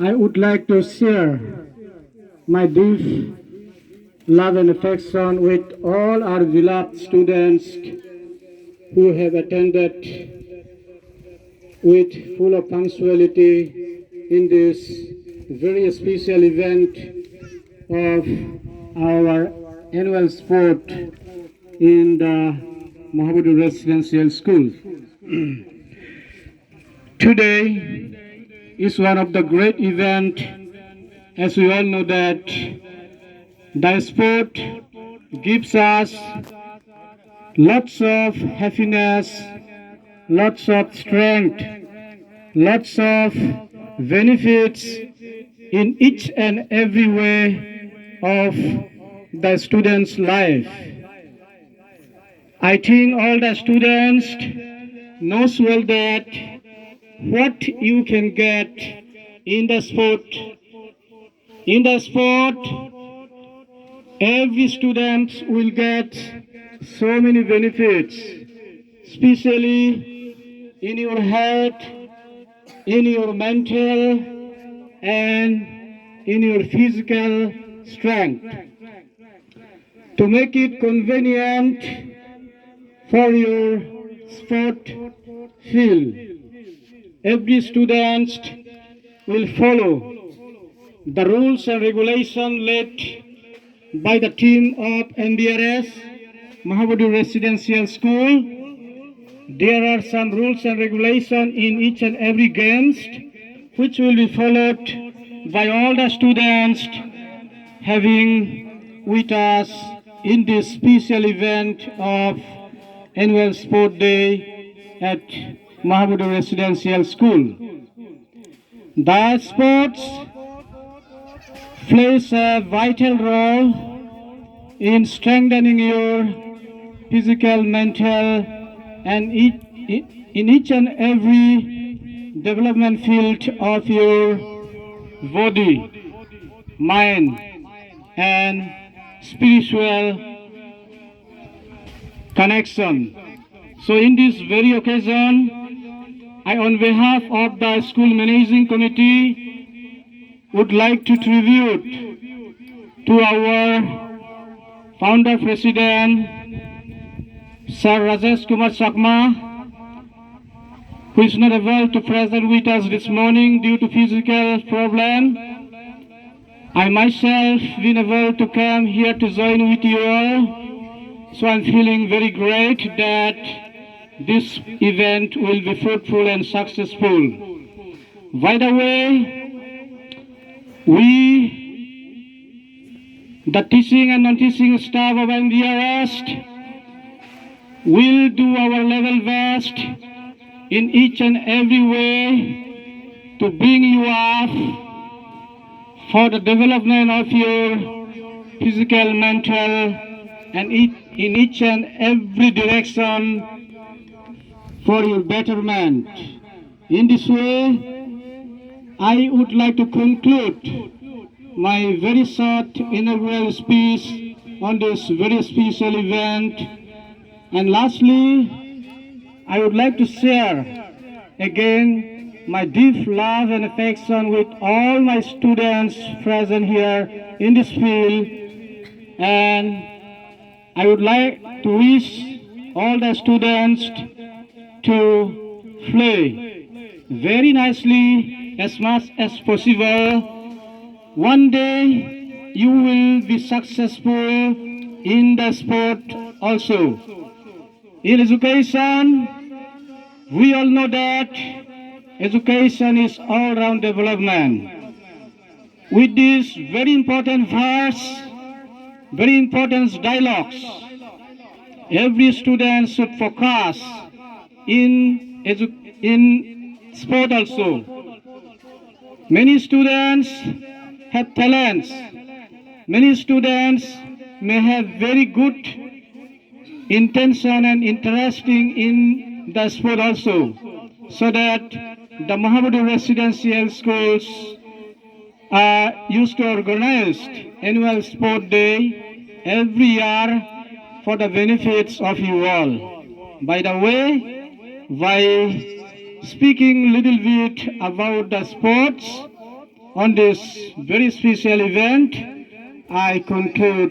I would like to share my deep love and affection with all our beloved students who have attended with full of punctuality in this very special event of our annual sport in the Mahabodhi Residential School. Today is one of the great events, as we all know that the sport gives us lots of happiness, lots of strength, lots of benefits in each and every way of the student's life. I think all the students knows well that what you can get in the sport. In the sport, every student will get so many benefits, especially in your health, in your mental, and in your physical strength. To make it convenient for your sport field, every student will follow the rules and regulations led by the team of MBRS, Mahabodhi Residential School. There are some rules and regulations in each and every games which will be followed by all the students having with us in this special event of annual sport day at Mahabodhi Residential School. The sports plays a vital role in strengthening your physical, mental, and in each and every development field of your body, mind, and spiritual connection. So in this very occasion, I on behalf of the school managing committee would like to tribute to our founder president, Sir Rajesh Kumar Sakma, who is not able to present with us this morning due to physical problem. I myself been able to come here to join with you all, so I'm feeling very great that this event will be fruitful and successful. By the way, we, the teaching and non-teaching staff of MBRS, will do our level best in each and every way to bring you up for the development of your physical, mental, and in each and every direction for your betterment. In this way, I would like to conclude my very short inaugural speech on this very special event. And lastly, I would like to share again my deep love and affection with all my students present here in this field. And I would like to wish all the students to play very nicely as much as possible. One day you will be successful in the sport also. In education, we all know that education is all-round development. With this very important verse, very important dialogues, every student should focus in sport also. Many students have talents. Many students may have very good intention and interesting in the sport also, so that the Mahabodhi Residential Schools used to organize annual sport day every year for the benefits of you all. By the way, by speaking a little bit about the sports, on this very special event, I conclude